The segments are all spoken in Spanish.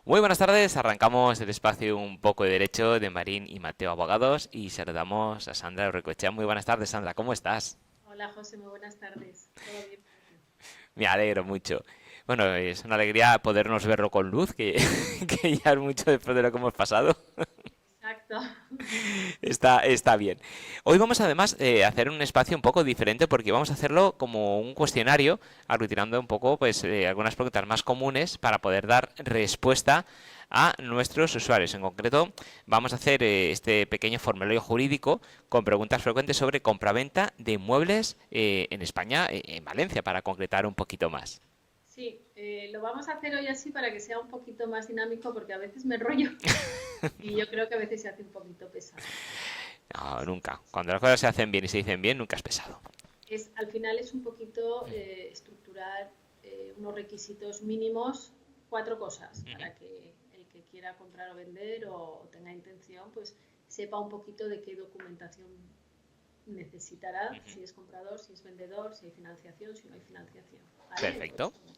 Muy buenas tardes, arrancamos el espacio Un poco de Derecho de Marín y Mateo Abogados y saludamos a Sandra Urrecoechea. Muy buenas tardes, Sandra, ¿cómo estás? Hola José, muy buenas tardes. ¿Todo bien por aquí? Me alegro mucho. Bueno, es una alegría podernos verlo con luz, que, que ya es mucho después de lo que hemos pasado. Exacto. Está bien. Hoy vamos además a hacer un espacio un poco diferente porque vamos a hacerlo como un cuestionario, aglutinando un poco pues algunas preguntas más comunes para poder dar respuesta a nuestros usuarios. En concreto, vamos a hacer este pequeño formulario jurídico con preguntas frecuentes sobre compraventa de inmuebles en España, en Valencia, para concretar un poquito más. Sí, lo vamos a hacer hoy así para que sea un poquito más dinámico porque a veces me enrollo y yo creo que a veces se hace un poquito pesado. No, nunca. Cuando las cosas se hacen bien y se dicen bien, nunca es pesado. Al final es un poquito estructurar unos requisitos mínimos, cuatro cosas, para que el que quiera comprar o vender o tenga intención, pues sepa un poquito de qué documentación necesitará, si es comprador, si es vendedor, si hay financiación, si no hay financiación. ¿Vale? Perfecto. Entonces,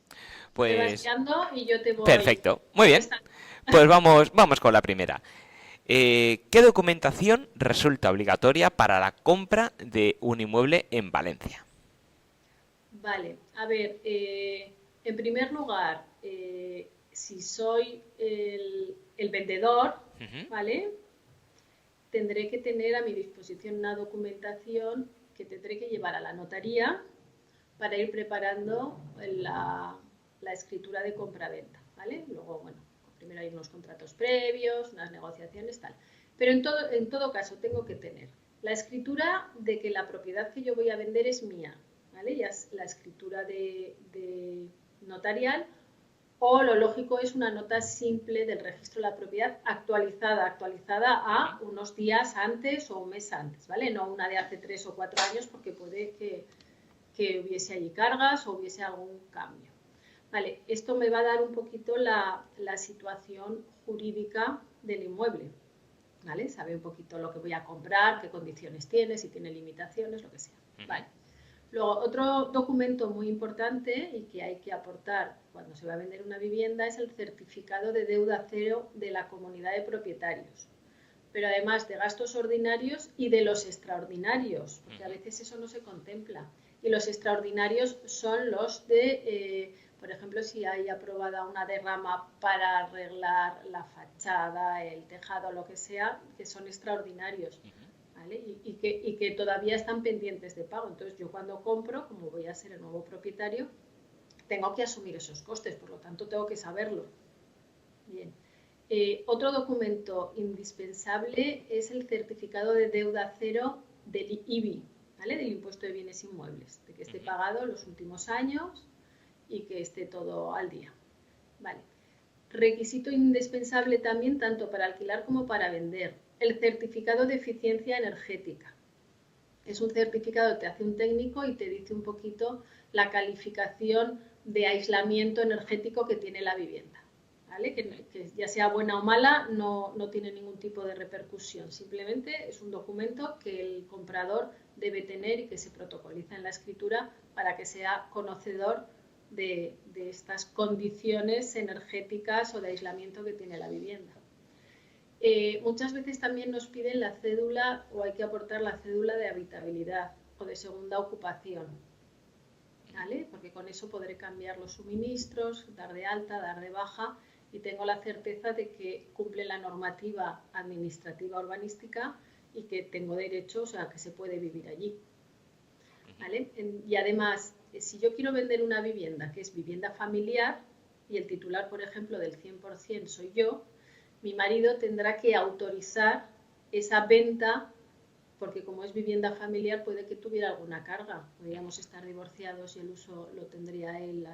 tú me vas Pues guiando y yo te voy perfecto. Muy bien. contestando. Pues vamos con la primera. ¿Qué documentación resulta obligatoria para la compra de un inmueble en Valencia? Vale, a ver, en primer lugar, si soy el vendedor, Ujú. ¿vale? Tendré que tener a mi disposición una documentación que tendré que llevar a la notaría para ir preparando la escritura de compraventa, ¿vale? Luego, bueno, primero hay unos contratos previos, unas negociaciones, tal. Pero en todo caso tengo que tener la escritura de que la propiedad que yo voy a vender es mía, ¿vale? Ya es la escritura de notarial o lo lógico es una nota simple del registro de la propiedad actualizada a unos días antes o un mes antes, ¿vale? No una de hace 3 o 4 años porque puede que hubiese allí cargas o hubiese algún cambio. Vale, esto me va a dar un poquito la situación jurídica del inmueble, ¿vale? Sabe un poquito lo que voy a comprar, qué condiciones tiene, si tiene limitaciones, lo que sea. Vale. Luego, otro documento muy importante y que hay que aportar cuando se va a vender una vivienda es el certificado de deuda cero de la comunidad de propietarios, pero además de gastos ordinarios y de los extraordinarios, porque a veces eso no se contempla. Y los extraordinarios son los por ejemplo, si hay aprobada una derrama para arreglar la fachada, el tejado, lo que sea, que son extraordinarios. ¿Vale? Y que todavía están pendientes de pago. Entonces yo cuando compro, como voy a ser el nuevo propietario, tengo que asumir esos costes, por lo tanto tengo que saberlo. Bien. Otro documento indispensable es el certificado de deuda cero del IBI, ¿vale? Del impuesto de bienes inmuebles, de que esté pagado los últimos años y que esté todo al día. Vale. Requisito indispensable también tanto para alquilar como para vender, el certificado de eficiencia energética. Es un certificado que te hace un técnico y te dice un poquito la calificación de aislamiento energético que tiene la vivienda. ¿Vale? Que ya sea buena o mala, no tiene ningún tipo de repercusión. Simplemente es un documento que el comprador debe tener y que se protocoliza en la escritura para que sea conocedor de estas condiciones energéticas o de aislamiento que tiene la vivienda. Muchas veces también nos piden la cédula o hay que aportar la cédula de habitabilidad o de segunda ocupación, ¿vale? Porque con eso podré cambiar los suministros, dar de alta, dar de baja y tengo la certeza de que cumple la normativa administrativa urbanística y que tengo derecho, o sea, que se puede vivir allí, ¿vale? Y además, si yo quiero vender una vivienda que es vivienda familiar y el titular, por ejemplo, del 100% soy yo, mi marido tendrá que autorizar esa venta porque como es vivienda familiar puede que tuviera alguna carga. Podríamos estar divorciados y el uso lo tendría él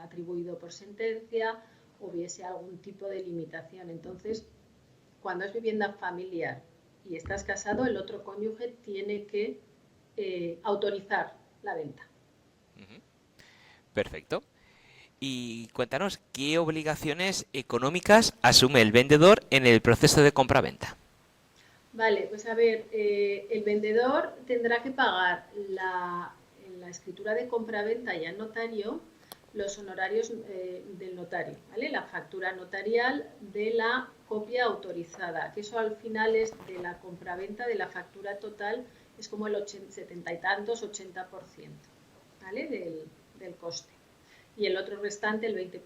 atribuido por sentencia, o hubiese algún tipo de limitación. Entonces, cuando es vivienda familiar y estás casado, el otro cónyuge tiene que autorizar la venta. Perfecto. Y cuéntanos, ¿qué obligaciones económicas asume el vendedor en el proceso de compra-venta? Vale, pues a ver, el vendedor tendrá que pagar la escritura de compraventa ya en notario, los honorarios del notario, ¿vale? La factura notarial de la copia autorizada, que eso al final es de la compraventa de la factura total, es como el 70 y tantos, 80%, ¿vale? Del coste. Y el otro restante, el 20%,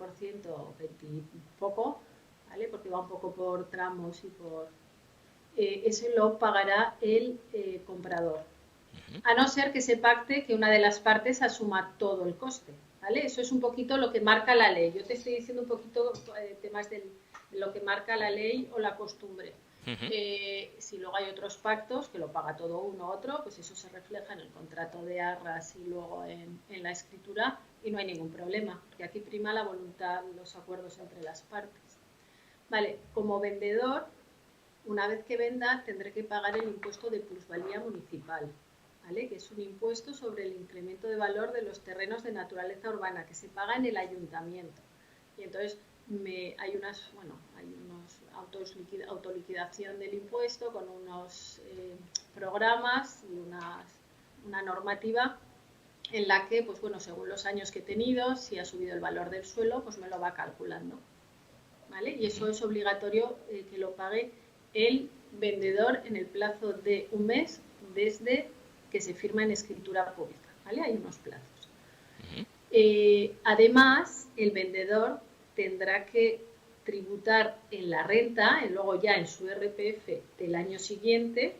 20 y poco, ¿vale? Porque va un poco por tramos y por... eso lo pagará el comprador. A no ser que se pacte que una de las partes asuma todo el coste, ¿vale? Eso es un poquito lo que marca la ley. Yo te estoy diciendo un poquito temas de lo que marca la ley o la costumbre. Si luego hay otros pactos que lo paga todo uno u otro, pues eso se refleja en el contrato de arras y luego en la escritura y no hay ningún problema, porque aquí prima la voluntad, los acuerdos entre las partes. Vale, como vendedor, una vez que venda tendré que pagar el impuesto de plusvalía municipal, ¿vale? Que es un impuesto sobre el incremento de valor de los terrenos de naturaleza urbana que se paga en el ayuntamiento. Y entonces hay unos autoliquidación del impuesto con unos programas y una normativa en la que, pues bueno, según los años que he tenido, si ha subido el valor del suelo, pues me lo va calculando, ¿vale? Y eso es obligatorio que lo pague el vendedor en el plazo de un mes desde que se firma en escritura pública, ¿vale? Hay unos plazos. Además, el vendedor tendrá que tributar en la renta, y luego ya en su RPF del año siguiente,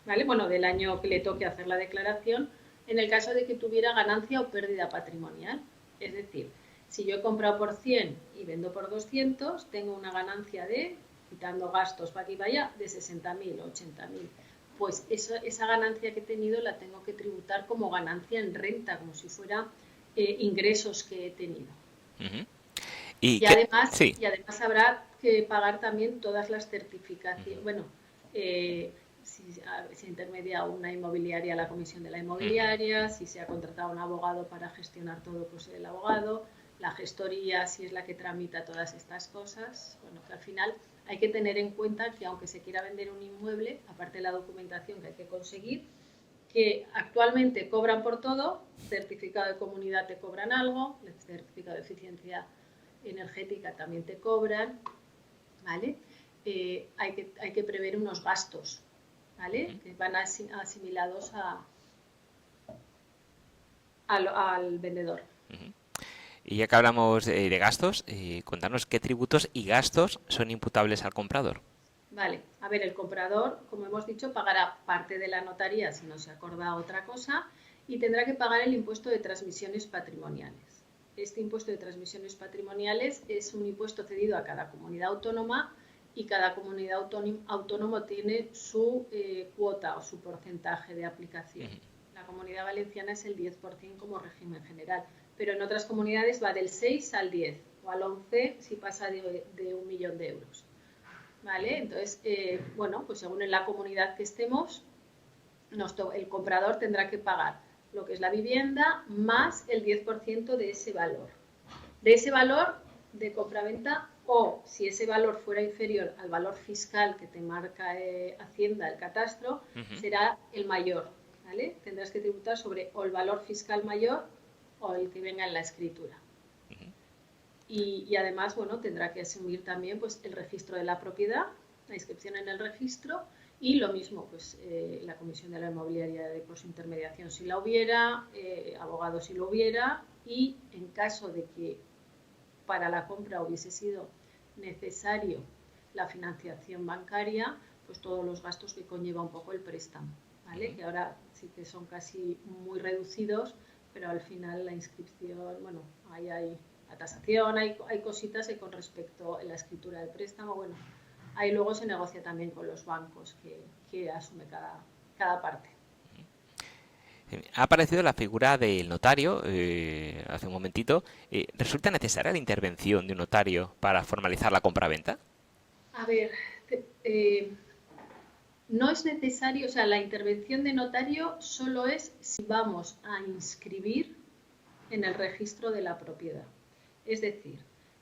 ¿vale? Bueno, del año que le toque hacer la declaración, en el caso de que tuviera ganancia o pérdida patrimonial. Es decir, si yo he comprado por 100 y vendo por 200, tengo una ganancia de, quitando gastos para aquí y para allá, de 60.000 o 80.000. Pues esa ganancia que he tenido la tengo que tributar como ganancia en renta, como si fuera ingresos que he tenido. Y además habrá que pagar también todas las certificaciones. Bueno, si intermedia una inmobiliaria, la comisión de la inmobiliaria, si se ha contratado un abogado para gestionar todo, pues el abogado, la gestoría, si es la que tramita todas estas cosas. Bueno, que al final hay que tener en cuenta que aunque se quiera vender un inmueble, aparte de la documentación que hay que conseguir, que actualmente cobran por todo, certificado de comunidad te cobran algo, el certificado de eficiencia energética también te cobran, ¿vale? Hay que prever unos gastos, ¿vale? Que van asimilados al vendedor. Y ya que hablamos de gastos, contanos qué tributos y gastos son imputables al comprador. Vale, a ver, el comprador, como hemos dicho, pagará parte de la notaría si no se acorda otra cosa y tendrá que pagar el impuesto de transmisiones patrimoniales. Este impuesto de transmisiones patrimoniales es un impuesto cedido a cada comunidad autónoma y cada comunidad autónoma tiene su cuota o su porcentaje de aplicación. La Comunidad Valenciana es el 10% como régimen general, pero en otras comunidades va del 6 al 10 o al 11 si pasa de 1.000.000 de euros. ¿Vale? Entonces, bueno, pues según en la comunidad que estemos, el comprador tendrá que pagar lo que es la vivienda más el 10% de ese valor. De ese valor de compraventa o si ese valor fuera inferior al valor fiscal que te marca Hacienda, el catastro, será el mayor, ¿vale? Tendrás que tributar sobre o el valor fiscal mayor o el que venga en la escritura. Y además, bueno, tendrá que asumir también pues, el registro de la propiedad, la inscripción en el registro y lo mismo, pues la comisión de la inmobiliaria por su intermediación si la hubiera, abogado si lo hubiera y en caso de que para la compra hubiese sido necesario la financiación bancaria, pues todos los gastos que conlleva un poco el préstamo, ¿vale? Que ahora sí que son casi muy reducidos, pero al final la inscripción, bueno, ahí hay la tasación, hay cositas con respecto a la escritura del préstamo, bueno, ahí luego se negocia también con los bancos que asume cada parte. Ha aparecido la figura del notario hace un momentito. ¿Resulta necesaria la intervención de un notario para formalizar la compraventa? A ver, no es necesario, o sea, la intervención de notario solo es si vamos a inscribir en el registro de la propiedad. Es decir,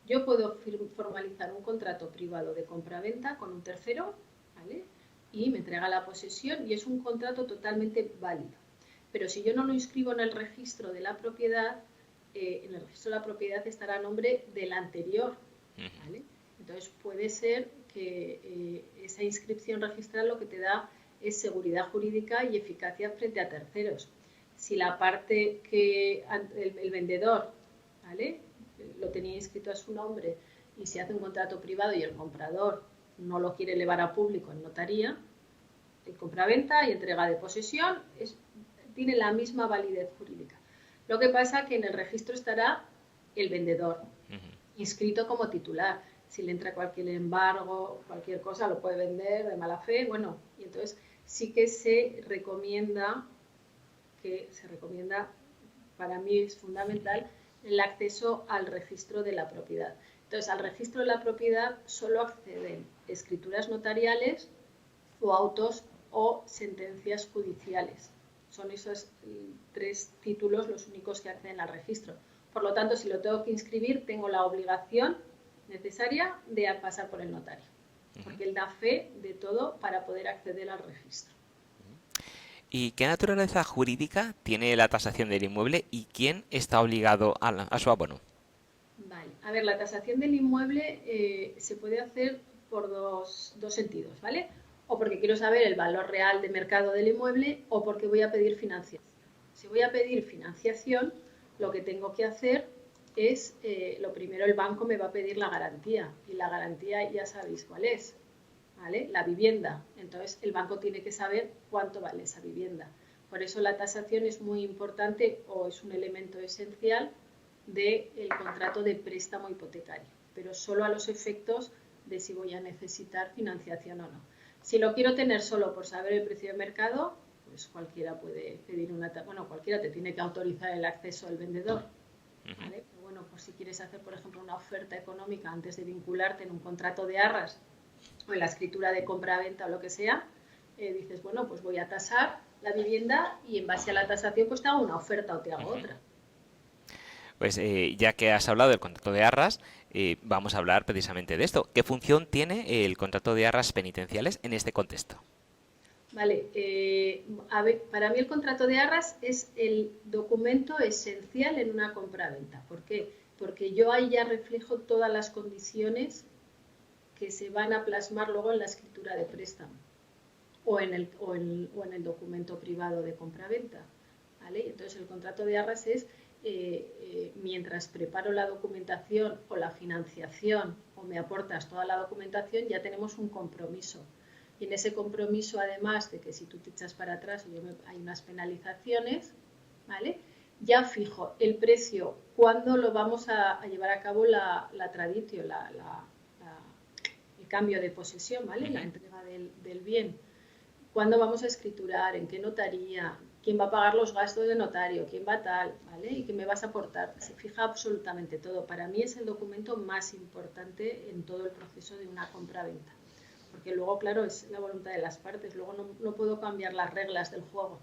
yo puedo formalizar un contrato privado de compraventa con un tercero, ¿vale? Y me entrega la posesión y es un contrato totalmente válido. Pero si yo no lo inscribo en el registro de la propiedad, en el registro de la propiedad estará a nombre del anterior, ¿vale? Entonces puede ser que esa inscripción registral lo que te da es seguridad jurídica y eficacia frente a terceros. Si la parte que el vendedor, ¿vale?, lo tenía inscrito a su nombre y se hace un contrato privado y el comprador no lo quiere elevar a público en notaría, el compraventa y entrega de posesión tiene la misma validez jurídica. Lo que pasa que en el registro estará el vendedor, inscrito como titular. Si le entra cualquier embargo, cualquier cosa, lo puede vender de mala fe, bueno, y entonces sí que se recomienda, para mí es fundamental, el acceso al registro de la propiedad. Entonces, al registro de la propiedad solo acceden escrituras notariales o autos o sentencias judiciales. Son esos 3 títulos los únicos que acceden al registro. Por lo tanto, si lo tengo que inscribir, tengo la obligación necesaria de pasar por el notario, porque él da fe de todo para poder acceder al registro. ¿Y qué naturaleza jurídica tiene la tasación del inmueble y quién está obligado a su abono? Vale, a ver, la tasación del inmueble se puede hacer por dos sentidos, ¿vale? O porque quiero saber el valor real de mercado del inmueble o porque voy a pedir financiación. Si voy a pedir financiación, lo que tengo que hacer es, lo primero, el banco me va a pedir la garantía y la garantía ya sabéis cuál es, ¿vale? La vivienda. Entonces, el banco tiene que saber cuánto vale esa vivienda. Por eso la tasación es muy importante o es un elemento esencial del contrato de préstamo hipotecario, pero solo a los efectos de si voy a necesitar financiación o no. Si lo quiero tener solo por saber el precio de mercado, pues cualquiera puede pedir cualquiera te tiene que autorizar el acceso al vendedor, ¿vale? Pero bueno, pues si quieres hacer, por ejemplo, una oferta económica antes de vincularte en un contrato de arras o en la escritura de compra-venta o lo que sea, dices, bueno, pues voy a tasar la vivienda y en base a la tasación pues te hago una oferta o te hago otra. Pues ya que has hablado del contrato de arras, vamos a hablar precisamente de esto. ¿Qué función tiene el contrato de arras penitenciales en este contexto? Vale, a ver, para mí el contrato de arras es el documento esencial en una compraventa. ¿Por qué? Porque yo ahí ya reflejo todas las condiciones que se van a plasmar luego en la escritura de préstamo o en el documento privado de compraventa, ¿vale? Entonces el contrato de arras es mientras preparo la documentación o la financiación o me aportas toda la documentación, ya tenemos un compromiso. Y en ese compromiso, además de que si tú te echas para atrás hay unas penalizaciones, ¿vale?, ya fijo el precio, cuándo lo vamos a llevar a cabo la traditio, el cambio de posesión, ¿vale?, la entrega del bien. ¿Cuándo vamos a escriturar? ¿En qué notaría? ¿Quién va a pagar los gastos de notario? ¿Quién va a tal? ¿Vale? ¿Y qué me vas a aportar? Se fija absolutamente todo. Para mí es el documento más importante en todo el proceso de una compra-venta. Porque luego, claro, es la voluntad de las partes. Luego no puedo cambiar las reglas del juego.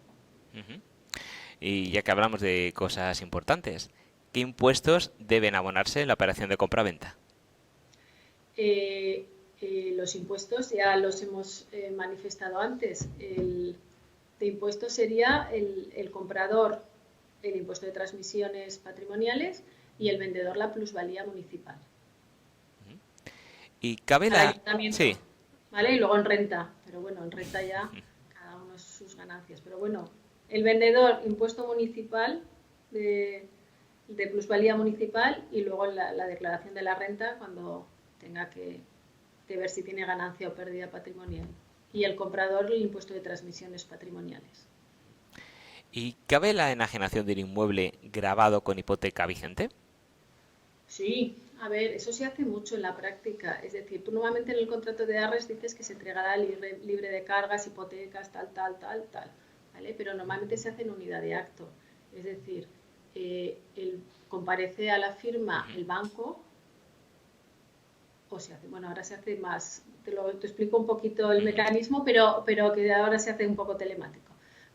Y ya que hablamos de cosas importantes, ¿qué impuestos deben abonarse en la operación de compra-venta? Los impuestos ya los hemos manifestado antes. El de impuestos sería el comprador el impuesto de transmisiones patrimoniales y el vendedor la plusvalía municipal. Y cabe al ayuntamiento, sí, ¿vale? Y luego en renta, pero bueno, en renta ya cada uno sus ganancias. Pero bueno, el vendedor impuesto municipal de plusvalía municipal y luego la declaración de la renta cuando tenga que ver si tiene ganancia o pérdida patrimonial. Y el comprador el impuesto de transmisiones patrimoniales. ¿Y cabe la enajenación del inmueble gravado con hipoteca vigente? Sí, a ver, eso se hace mucho en la práctica. Es decir, tú normalmente en el contrato de arras dices que se entregará libre de cargas, hipotecas, tal, ¿vale? Pero normalmente se hace en unidad de acto. Es decir, comparece a la firma el banco o se hace, bueno, ahora se hace más, te explico un poquito el mecanismo, pero que ahora se hace un poco telemático.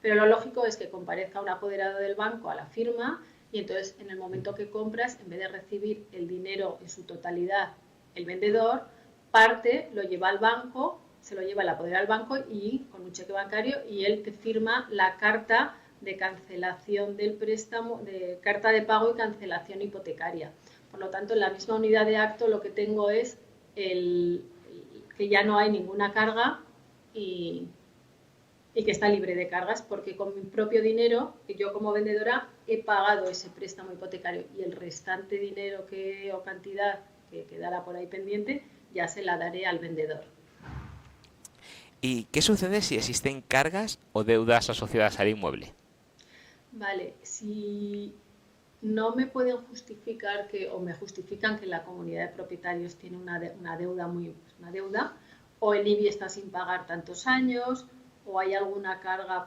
Pero lo lógico es que comparezca un apoderado del banco a la firma y entonces en el momento que compras, en vez de recibir el dinero en su totalidad el vendedor, parte lo lleva al banco, se lo lleva el apoderado al banco y con un cheque bancario y él te firma la carta de cancelación del préstamo, de carta de pago y cancelación hipotecaria. Por lo tanto, en la misma unidad de acto lo que tengo es que ya no hay ninguna carga y que está libre de cargas, porque con mi propio dinero, yo como vendedora he pagado ese préstamo hipotecario y el restante dinero o cantidad que quedará por ahí pendiente ya se la daré al vendedor. ¿Y qué sucede si existen cargas o deudas asociadas al inmueble? Vale, si no me pueden justificar o me justifican que la comunidad de propietarios tiene una deuda una deuda, o el IBI está sin pagar tantos años, o hay alguna carga,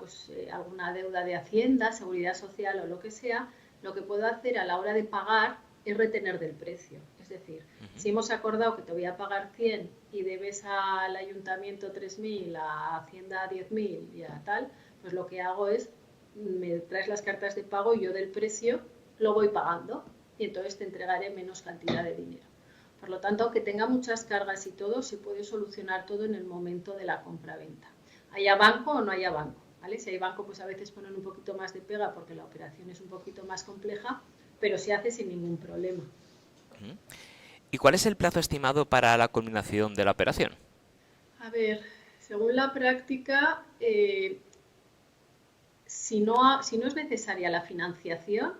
alguna deuda de Hacienda, Seguridad Social o lo que sea, lo que puedo hacer a la hora de pagar es retener del precio. Es decir, si hemos acordado que te voy a pagar 100 y debes al ayuntamiento 3.000, a Hacienda 10.000 y a tal, pues lo que hago es, me traes las cartas de pago y yo del precio lo voy pagando y entonces te entregaré menos cantidad de dinero. Por lo tanto, aunque tenga muchas cargas y todo, se puede solucionar todo en el momento de la compra-venta. Haya banco o no haya banco, ¿vale? Si hay banco, pues a veces ponen un poquito más de pega porque la operación es un poquito más compleja, pero se hace sin ningún problema. ¿Y cuál es el plazo estimado para la culminación de la operación? A ver, según la práctica, si no es necesaria la financiación,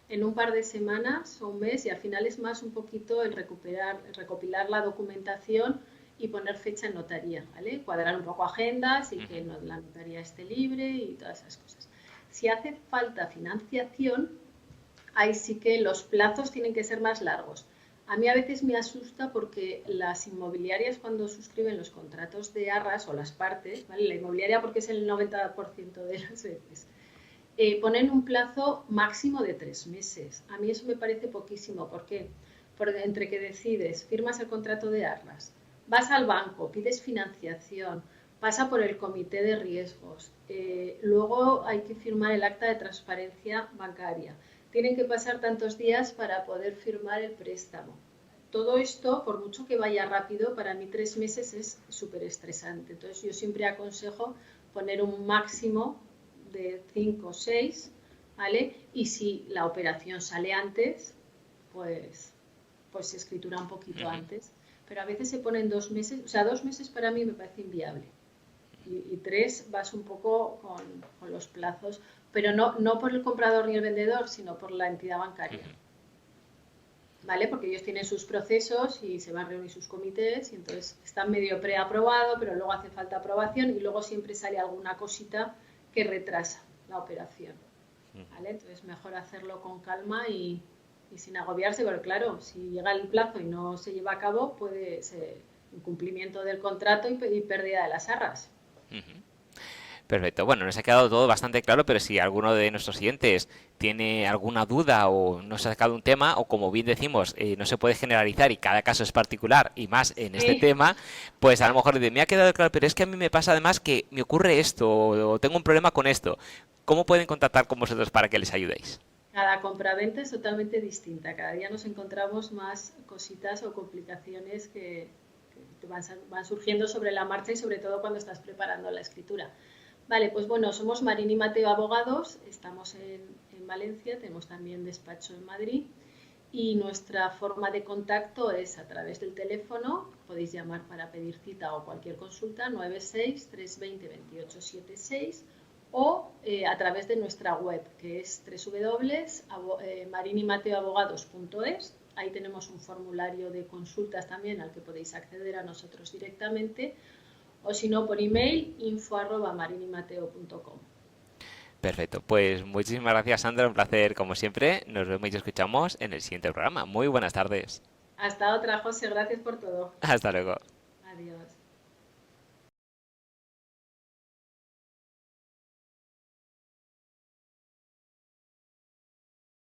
en un par de semanas o un mes, y al final es más un poquito el recopilar la documentación y poner fecha en notaría, ¿vale? Cuadrar un poco agendas y que la notaría esté libre y todas esas cosas. Si hace falta financiación, ahí sí que los plazos tienen que ser más largos. A mí a veces me asusta porque las inmobiliarias cuando suscriben los contratos de arras o las partes, ¿vale? La inmobiliaria porque es el 90% de las veces, ponen un plazo máximo de 3 meses. A mí eso me parece poquísimo. ¿Por qué? Porque entre que decides, firmas el contrato de arras, vas al banco, pides financiación, pasa por el comité de riesgos, luego hay que firmar el acta de transparencia bancaria. Tienen que pasar tantos días para poder firmar el préstamo. Todo esto, por mucho que vaya rápido, para mí 3 meses es súper estresante. Entonces yo siempre aconsejo poner un máximo de 5 o 6, ¿vale? Y si la operación sale antes, pues se escritura un poquito antes. Pero a veces se ponen 2 meses, o sea, 2 meses para mí me parece inviable. Y 3 vas un poco con los plazos, pero no por el comprador ni el vendedor, sino por la entidad bancaria. ¿Vale? Porque ellos tienen sus procesos y se van a reunir sus comités y entonces están medio preaprobado, pero luego hace falta aprobación y luego siempre sale alguna cosita que retrasa la operación. ¿Vale? Entonces mejor hacerlo con calma y sin agobiarse, porque claro, si llega el plazo y no se lleva a cabo, puede ser incumplimiento del contrato y pérdida de las arras. Perfecto. Bueno, nos ha quedado todo bastante claro, pero si alguno de nuestros siguientes tiene alguna duda o no se ha sacado un tema, o como bien decimos, no se puede generalizar y cada caso es particular y más en este tema, pues a lo mejor me ha quedado claro, pero es que a mí me pasa además que me ocurre esto o tengo un problema con esto. ¿Cómo pueden contactar con vosotros para que les ayudéis? Cada compraventa es totalmente distinta. Cada día nos encontramos más cositas o complicaciones que van surgiendo sobre la marcha y sobre todo cuando estás preparando la escritura. Vale, pues bueno, somos Marín y Mateo Abogados, estamos en Valencia, tenemos también despacho en Madrid y nuestra forma de contacto es a través del teléfono, podéis llamar para pedir cita o cualquier consulta, 96 320 2876 o a través de nuestra web que es www.marinimateoabogados.es. Ahí tenemos un formulario de consultas también al que podéis acceder a nosotros directamente. O si no, por email, info@marinimateo.com. Perfecto, pues muchísimas gracias, Sandra, un placer como siempre. Nos vemos y escuchamos en el siguiente programa. Muy buenas tardes. Hasta otra, José, gracias por todo. Hasta luego. Adiós.